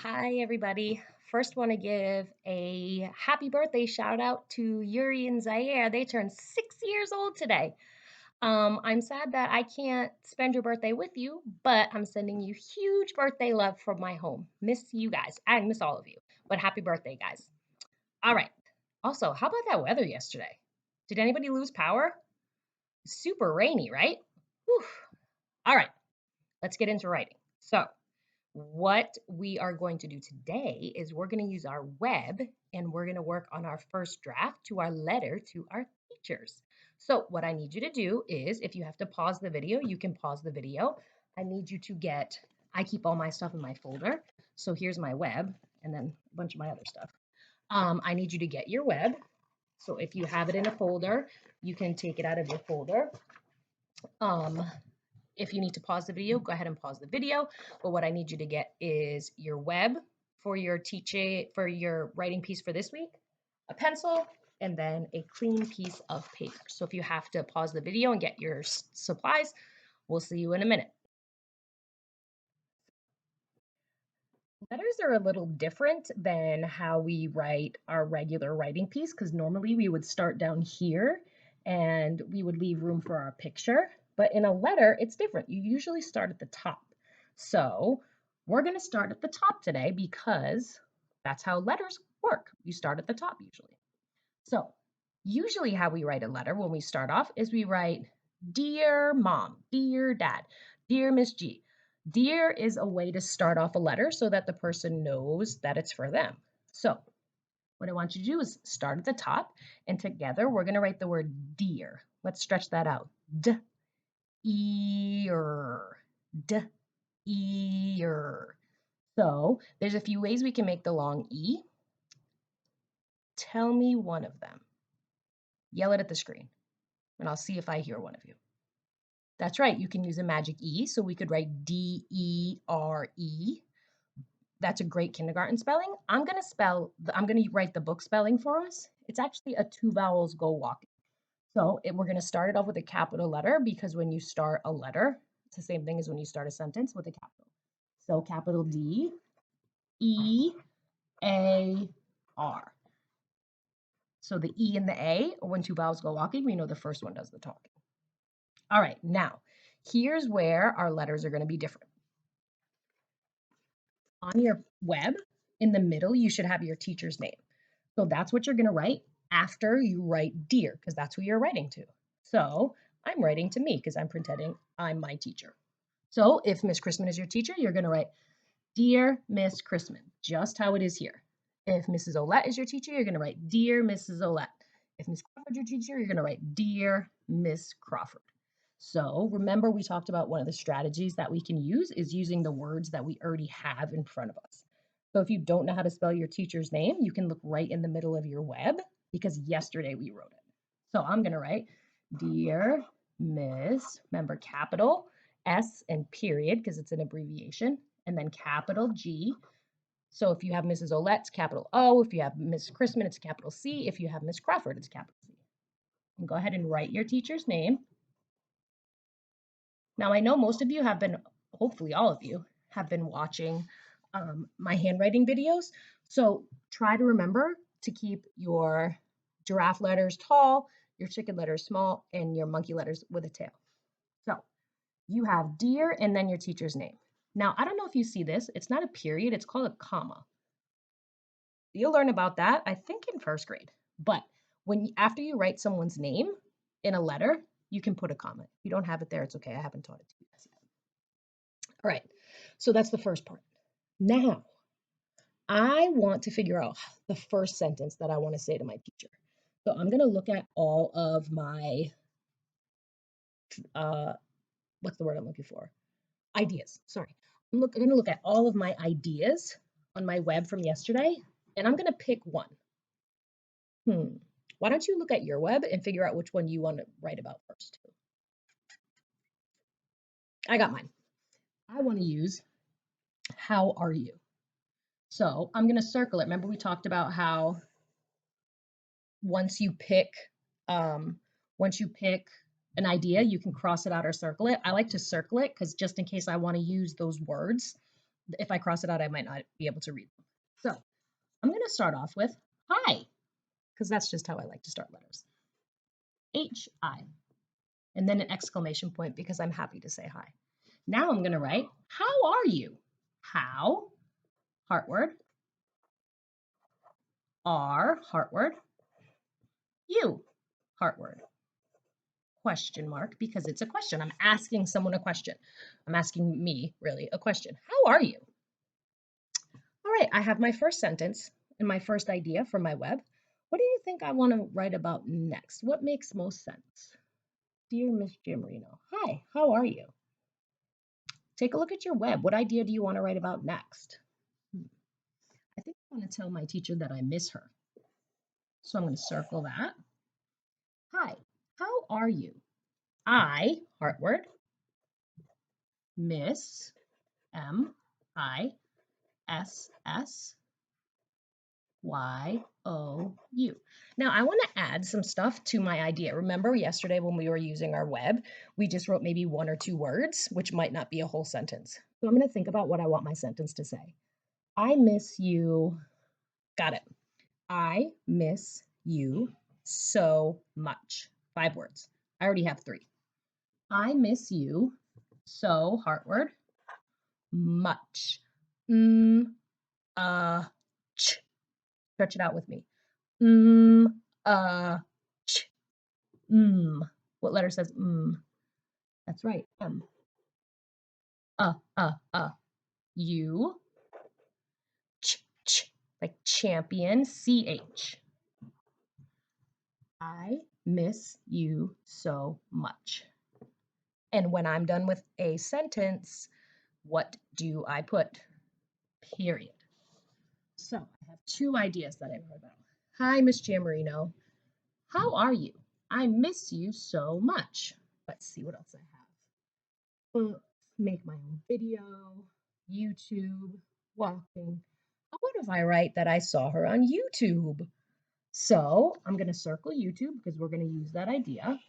Hi, everybody. First, want to give a happy birthday shout out to Yuri and Zaire. They turned 6 years old today. I'm sad that I can't spend your birthday with you, but I'm sending you huge birthday love from my home. Miss you guys. I miss all of you, but happy birthday, guys. All right. Also, how about that weather yesterday? Did anybody lose power? Super rainy, right? Whew. All right, let's get into writing. So, what we are going to do today is we're going to use our web and we're going to work on our first draft to our letter to our teachers. So, what I need you to do is if you have to pause the video, you can pause the video. I need you to I keep all my stuff in my folder. So, here's my web and then a bunch of my other stuff. I need you to get your web. So, if you have it in a folder, you can take it out of your folder. Um, if you need to pause the video, go ahead and pause the video. But what I need you to get is your web for your teaching, for your writing piece for this week, a pencil, and then a clean piece of paper. So if you have to pause the video and get your supplies, we'll see you in a minute. Letters are a little different than how we write our regular writing piece because normally we would start down here and we would leave room for our picture. But in a letter, it's different. You usually start at the top. So we're going to start at the top today because that's how letters work. You start at the top usually. So usually how we write a letter when we start off is we write, Dear Mom, Dear Dad, Dear Miss G. Dear is a way to start off a letter so that the person knows that it's for them. So what I want you to do is start at the top, and together we're going to write the word dear. Let's stretch that out. Ear, d, ear. So there's a few ways we can make the long E. Tell me one of them. Yell it at the screen, and I'll see if I hear one of you. That's right, you can use a magic E, so we could write D-E-R-E. That's a great kindergarten spelling. I'm gonna write the book spelling for us. It's actually a two vowels go walking. So we're gonna start it off with a capital letter because when you start a letter, it's the same thing as when you start a sentence with a capital. So capital D, E, A, R. So the E and the A, or when two vowels go walking, we know the first one does the talking. All right, now here's where our letters are going to be different. On your web, in the middle, you should have your teacher's name. So that's what you're going to write after you write dear, because that's who you're writing to. So I'm writing to me because I'm pretending I'm my teacher. So if Miss Chrisman is your teacher, you're going to write Dear Miss Chrisman, just how it is here. If Mrs. Olette is your teacher, you're going to write Dear Mrs. Olette. If Miss Crawford is your teacher, you're going to write Dear Miss Crawford. So remember, we talked about one of the strategies that we can use is using the words that we already have in front of us. So if you don't know how to spell your teacher's name, you can look right in the middle of your web because yesterday we wrote it. So I'm going to write Dear Miss, remember capital S and period because it's an abbreviation, and then capital G. So if you have Mrs. Olette, it's capital O. If you have Miss Chrisman, it's capital C. If you have Miss Crawford, it's capital C. And go ahead and write your teacher's name. Now, I know most of you have been, hopefully all of you, have been watching my handwriting videos. So try to remember to keep your giraffe letters tall, your chicken letters small, and your monkey letters with a tail. So you have dear and then your teacher's name. Now, I don't know if you see this. It's not a period. It's called a comma. You'll learn about that, I think, in first grade. But after you write someone's name in a letter, you can put a comma. If you don't have it there, it's okay. I haven't taught it to you guys yet. All right, so that's the first part. Now, I want to figure out the first sentence that I want to say to my teacher. So I'm going to look at all of my, what's the word I'm looking for? Ideas. Sorry. I'm going to look at all of my ideas on my web from yesterday, and I'm going to pick one. Why don't you look at your web and figure out which one you want to write about first? I got mine. I want to use how are you? So I'm going to circle it. Remember we talked about how once you pick um, an idea, you can cross it out or circle it. I like to circle it because just in case I want to use those words If I cross it out, I might not be able to read them. So I'm going to start off with hi, because that's just how I like to start letters. H-I, and then an exclamation point because I'm happy to say hi. Now I'm going to write, how are you? How, heart word, are, heart word, you, heart word, question mark, because it's a question. I'm asking someone a question. I'm asking me, really, a question. How are you? All right, I have my first sentence and my first idea for my web. What do you think I want to write about next? What makes most sense? Dear Miss Giammarino, hi, how are you? Take a look at your web. What idea do you want to write about next? I think I want to tell my teacher that I miss her. So I'm going to circle that. Hi, how are you? I, heart word, miss, MISSYOU. Now I want to add some stuff to my idea. Remember yesterday when we were using our web, we just wrote maybe one or two words, which might not be a whole sentence. So I'm going to think about what I want my sentence to say. I miss you. Got it. I miss you so much. 5 words. I already have 3. I miss you so, heart word, much. Mm, ch. Stretch it out with me. Ch. What letter says That's right. M. Uh, uh, uh. You. Ch. Like champion. CH. I miss you so much. And when I'm done with a sentence, what do I put? Period. So I have 2 ideas that I've heard about. Hi, Miss Giammarino. How are you? I miss you so much. Let's see what else I have. Books, make my own video, YouTube, walking. What if I write that I saw her on YouTube? So I'm going to circle YouTube because we're going to use that idea.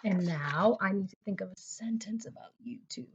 And now I need to think of a sentence about YouTube.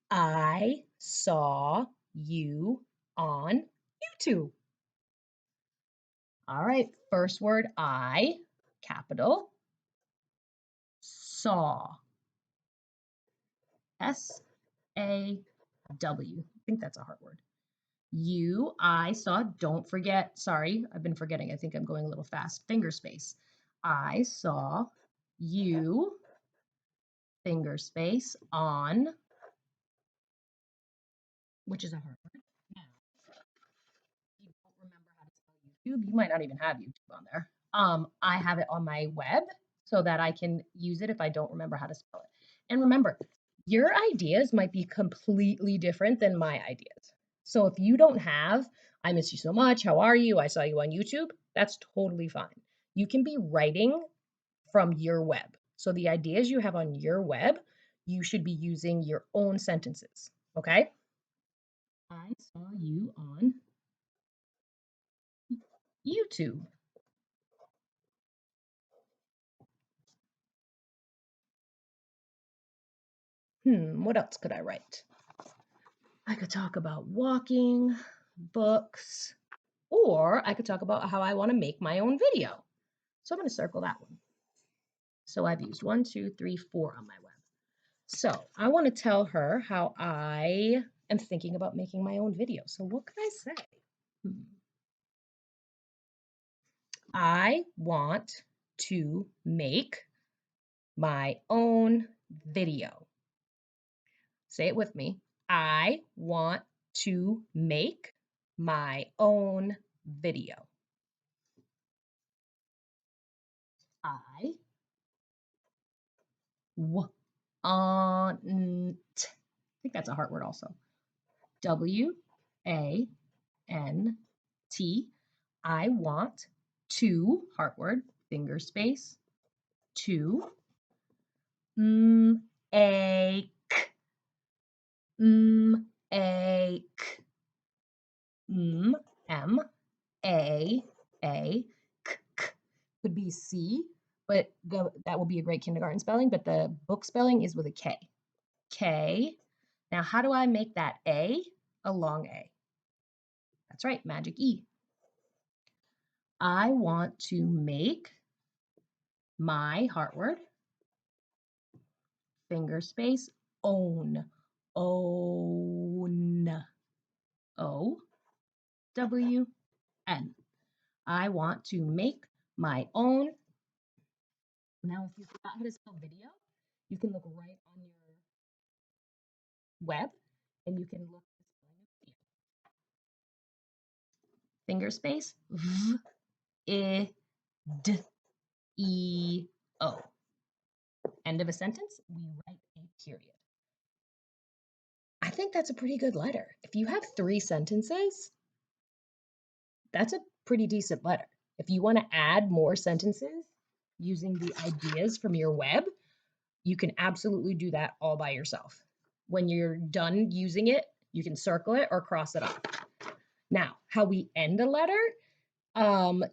I saw you on YouTube. All right, first word I, capital, saw, S-A-W. I think that's a hard word. You, I saw, don't forget, sorry, I've been forgetting. I think I'm going a little fast. Finger space. I saw you, finger space, on, which is a hard word. Now, if you don't remember how to spell YouTube, you might not even have YouTube on there. I have it on my web so that I can use it if I don't remember how to spell it. And remember, your ideas might be completely different than my ideas. So if you don't have, I miss you so much, how are you? I saw you on YouTube, that's totally fine. You can be writing from your web. So the ideas you have on your web, you should be using your own sentences. Okay? I saw you on YouTube. What else could I write? I could talk about walking, books, or I could talk about how I want to make my own video. So I'm going to circle that one. So I've used 1, 2, 3, 4 on my web. So I want to tell her how I am thinking about making my own video. So what could I say? I want to make my own video. Say it with me. I want to make my own video. I want. I think that's a hard word also. W-A-N-T. I want to, heart word, finger space, to make make M A A K. Could be C, but that would be a great kindergarten spelling, but the book spelling is with a K. K. Now, how do I make that A a long A? That's right, magic E. I want to make my heart word, finger space, own. Own. O-W-N. I want to make my own. Now, if you forgot how to spell video, you can look right on your web and you can look at the spelling of video. Finger space, V-I-D-E-O. End of a sentence, we write a period. I think that's a pretty good letter. If you have 3 sentences, that's a pretty decent letter. If you want to add more sentences using the ideas from your web, you can absolutely do that all by yourself. When you're done using it, you can circle it or cross it off. Now, how we end a letter,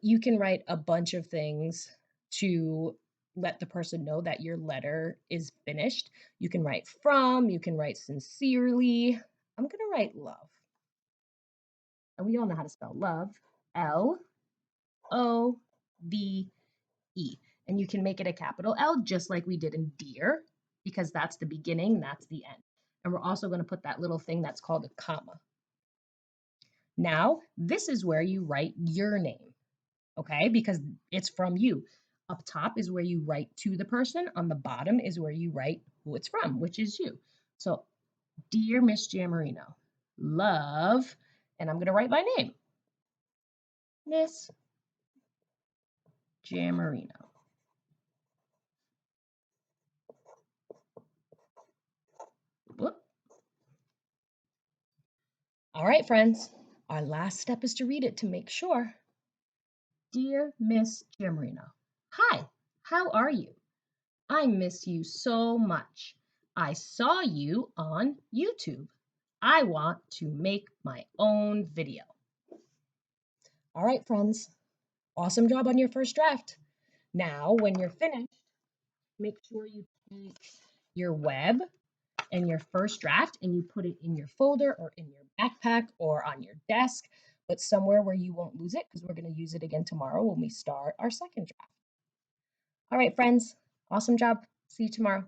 you can write a bunch of things to let the person know that your letter is finished. You can write from, you can write sincerely. I'm going to write love. And we all know how to spell love. L-O-V-E. And you can make it a capital L just like we did in dear, because that's the beginning, that's the end. And we're also going to put that little thing that's called a comma. Now, this is where you write your name, okay? Because it's from you. Up top is where you write to the person. On the bottom is where you write who it's from, which is you. So, dear Miss Jammarino, love, and I'm going to write my name, Miss Jammarino. Whoop. All right, friends. Our last step is to read it to make sure. Dear Miss Jammarino, hi, how are you? I miss you so much. I saw you on YouTube. I want to make my own video. All right, friends. Awesome job on your first draft. Now, when you're finished, make sure you take your web and your first draft and you put it in your folder or in your backpack or on your desk, but somewhere where you won't lose it because we're going to use it again tomorrow when we start our second draft. All right, friends. Awesome job. See you tomorrow.